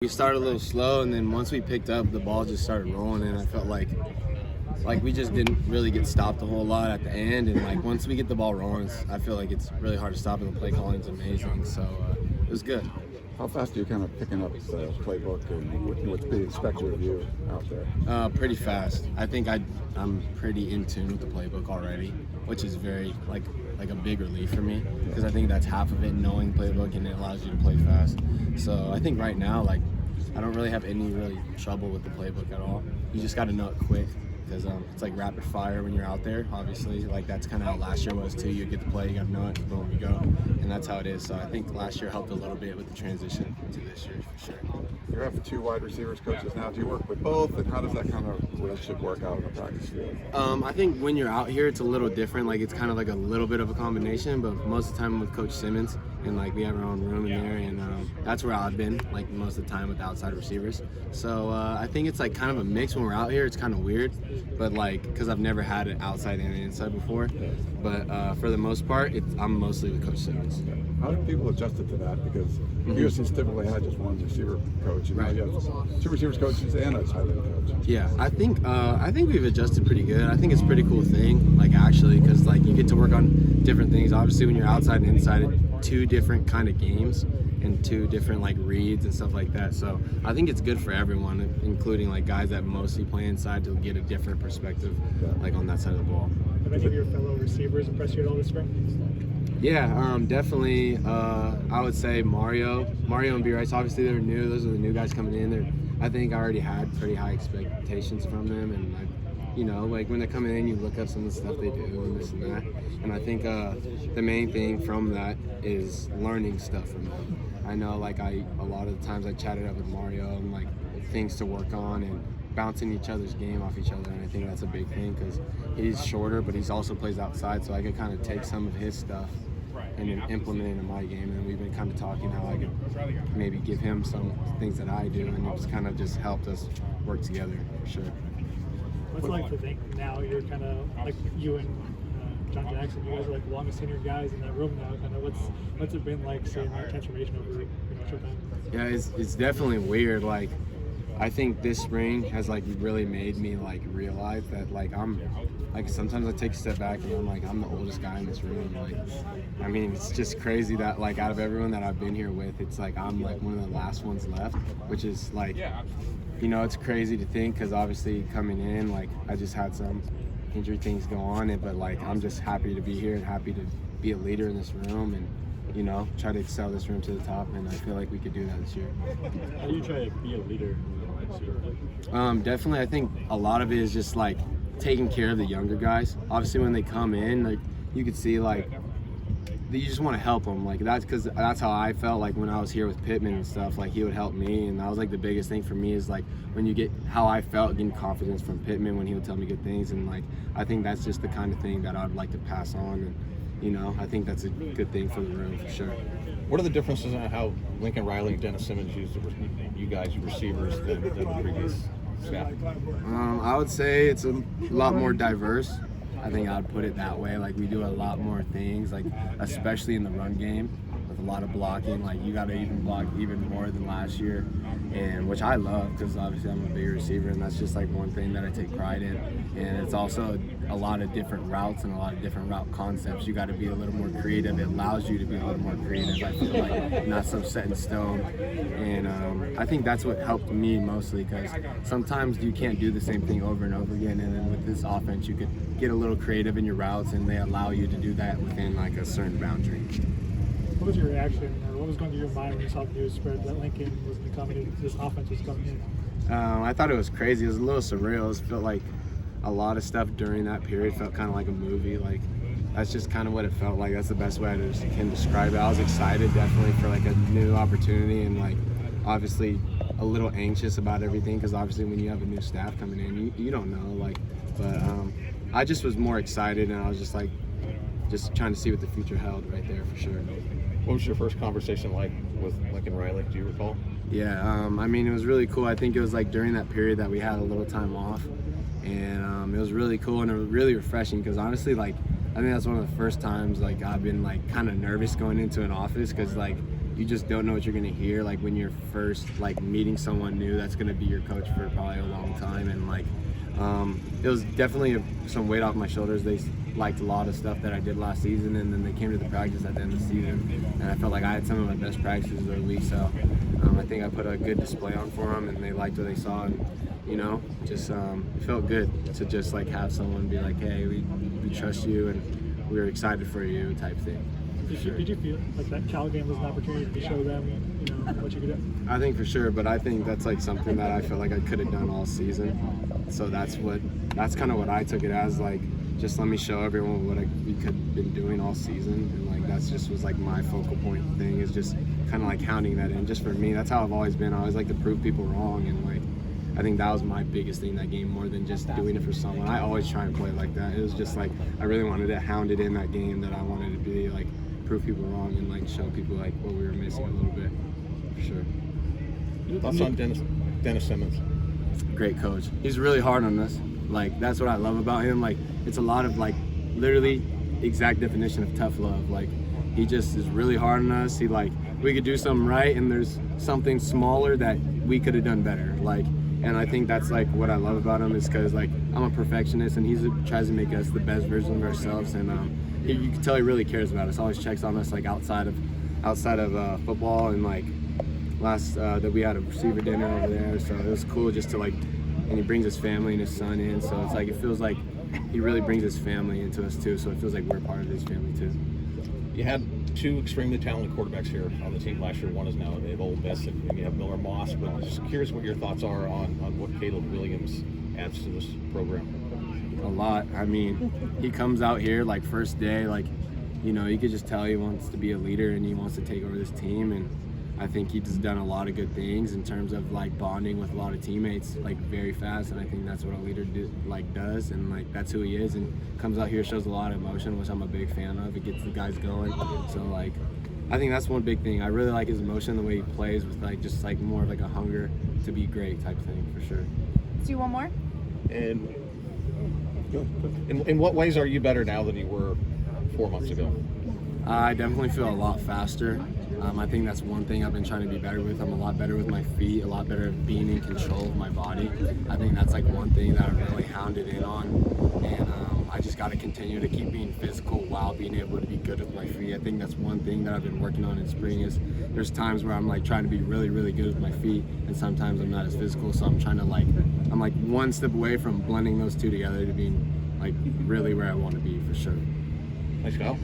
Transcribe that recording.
We started a little slow, and then once we picked up, the ball just started rolling, and I felt like we just didn't really get stopped a whole lot at the end. And like once we get the ball rolling, I feel like it's really hard to stop, and the play calling's amazing. So it was good. How fast are you kind of picking up the playbook and what's being expected of you out there? Pretty fast. I think I'm pretty in tune with the playbook already, which is very like a big relief for me because I think that's half of it, knowing playbook, and it allows you to play fast. So I think right now, like, I don't really have any trouble with the playbook at all. You just got to know it quick because it's like rapid fire when you're out there. Obviously, like that's kind of how last year was too. You get the play, you got to know it, boom, you go, and that's how it is. So I think last year helped a little bit with the transition to this year for sure. You have 2 wide receivers coaches now. Do you work with both, and how does that kind of relationship work out in the practice field? I think when you're out here, it's a little different. Like it's kind of like a little bit of a combination, but most of the time I'm with Coach Simmons, and like we have our own room in there, and that's where I've been like most of the time with outside receivers. So I think it's like kind of a mix when we're out here. It's kind of weird, but like because I've never had it outside and inside before. But for the most part, I'm mostly with Coach Simmons. How do people adjusted to that? Because Houston's typically had just one receiver coach, and now you have 2 receivers coaches and a tight end coach. Yeah, I think we've adjusted pretty good. I think it's a pretty cool thing, like actually, because like you get to work on different things. Obviously, when you're outside and inside, 2 different kind of games and 2 different like reads and stuff like that. So I think it's good for everyone, including like guys that mostly play inside, to get a different perspective, like on that side of the ball. Have any of your fellow receivers impressed you at all this spring? Yeah, definitely. I would say Mario and B. Rice. Obviously, they're new. Those are the new guys coming in. I think I already had pretty high expectations from them, and like when they're coming in, you look up some of the stuff they do and this and that. And I think the main thing from that is learning stuff from them. I know, like a lot of the times I chatted up with Mario and like things to work on and bouncing each other's game off each other, and I think that's a big thing because he's shorter, but he also plays outside, so I could kind of take some of his stuff and then implement it in my game. And we've been kind of talking how I could maybe give him some things that I do, and it's kind of just helped us work together for sure. What's it like to think now you're kind of like you and John Jackson, you guys are like the longest tenured guys in that room now. Kind of what's it been like seeing that transformation over short time? Yeah, it's definitely weird. Like I think this spring has like really made me like realize that like I'm like sometimes I take a step back and I'm like I'm the oldest guy in this room. Like I mean, it's just crazy that like out of everyone that I've been here with, it's like I'm like one of the last ones left, which is like, it's crazy to think because obviously coming in, like I just had some injury things go on, but like I'm just happy to be here and happy to be a leader in this room and try to excel this room to the top, and I feel like we could do that this year. How do you try to be a leader? Definitely, I think a lot of it is just like taking care of the younger guys. Obviously, when they come in, like you could see like you just want to help them. Like that's how I felt like when I was here with Pittman and stuff. Like he would help me, and that was like the biggest thing for me is like when you get how I felt getting confidence from Pittman when he would tell me good things, and like I think that's just the kind of thing that I'd like to pass on, and I think that's a good thing for the room for sure. What are the differences in how Lincoln Riley and Dennis Simmons used you guys, receivers, than the previous staff? I would say it's a lot more diverse. I think I'd put it that way. Like we do a lot more things, like especially in the run game with a lot of blocking. Like you got to even block even more than last year, and which I love because obviously I'm a big receiver, and that's just like one thing that I take pride in. And it's also a lot of different routes and a lot of different route concepts. You got to be a little more creative. It allows you to be a little more creative. I feel like not so set in stone, and I think that's what helped me mostly because sometimes you can't do the same thing over and over again. And then with this offense, you could get a little creative in your routes, and they allow you to do that within like a certain boundary. What was your reaction, or what was going through your mind when you saw the news spread that Lincoln was becoming, this offense was coming in? I thought it was crazy. It was a little surreal. It felt like a lot of stuff during that period felt kind of like a movie. Like that's just kind of what it felt like. That's the best way I can describe it. I was excited definitely for like a new opportunity, and like obviously a little anxious about everything because obviously when you have a new staff coming in, you don't know. Like, but I just was more excited, and I was just like trying to see what the future held right there for sure. What was your first conversation like with Lincoln Riley? Do you recall? Yeah, I mean, it was really cool. I think it was like during that period that we had a little time off, and it was really cool and it was really refreshing because honestly, like, I think that's one of the first times like I've been like kind of nervous going into an office because like you just don't know what you're gonna hear. Like when you're first like meeting someone new that's gonna be your coach for probably a long time, and like it was definitely some weight off my shoulders. They liked a lot of stuff that I did last season, and then they came to the practice at the end of the season, and I felt like I had some of my best practices of the week. So I think I put a good display on for them, and they liked what they saw, and you know, just it felt good to just like have someone be like, hey, we trust you, and we're excited for you, type thing. Did you feel like that Cal game was an opportunity to show them, you know, what you could do? I think for sure, but I think that's like something that I feel like I could have done all season. So that's kind of what I took it as, like, just let me show everyone what we could have been doing all season, and like that's just was like my focal point thing, is just kind of like hounding that in. Just for me, that's how I've always been. I always like to prove people wrong, and like I think that was my biggest thing that game, more than just doing it for someone. I always try and play like that. It was just like I really wanted to hound it in that game, that I wanted to be like prove people wrong and like show people like what we were missing a little bit, for sure. Thoughts on Dennis Simmons? Great coach. He's really hard on us. Like that's what I love about him. Like it's a lot of like literally exact definition of tough love. Like he just is really hard on us. He like we could do something right, and there's something smaller that we could have done better. Like, and I think that's like what I love about him, is because like I'm a perfectionist, and he tries to make us the best version of ourselves, and you can tell he really cares about us. Always checks on us like outside of football, and like last that we had a receiver dinner over there, so it was cool just to like, and he brings his family and his son in, so it's like it feels like he really brings his family into us too, so it feels like we're part of his family too. You had two extremely talented quarterbacks here on the team last year. One is now at Ole Miss, and you have Miller Moss. But just curious what your thoughts are on what Caleb Williams adds to this program. A lot. I mean, he comes out here like first day, like, you know, you could just tell he wants to be a leader and he wants to take over this team, and I think he's done a lot of good things in terms of like bonding with a lot of teammates like very fast, and I think that's what a leader does, and like that's who he is, and comes out here, shows a lot of emotion, which I'm a big fan of. It gets the guys going. So like I think that's one big thing. I really like his emotion, the way he plays with like just like more of like a hunger to be great type thing, for sure. Let's do one more. And in what ways are you better now than you were 4 months ago? I definitely feel a lot faster. I think that's one thing I've been trying to be better with. I'm a lot better with my feet, a lot better at being in control of my body. I think that's like one thing that I've really hounded in on, and I just got to continue to keep being physical while being able to be good with my feet. I think that's one thing that I've been working on in spring, is there's times where I'm like trying to be really, really good with my feet, and sometimes I'm not as physical, so I'm trying to like, I'm like one step away from blending those two together to being like really where I want to be, for sure. Thanks, Kyle.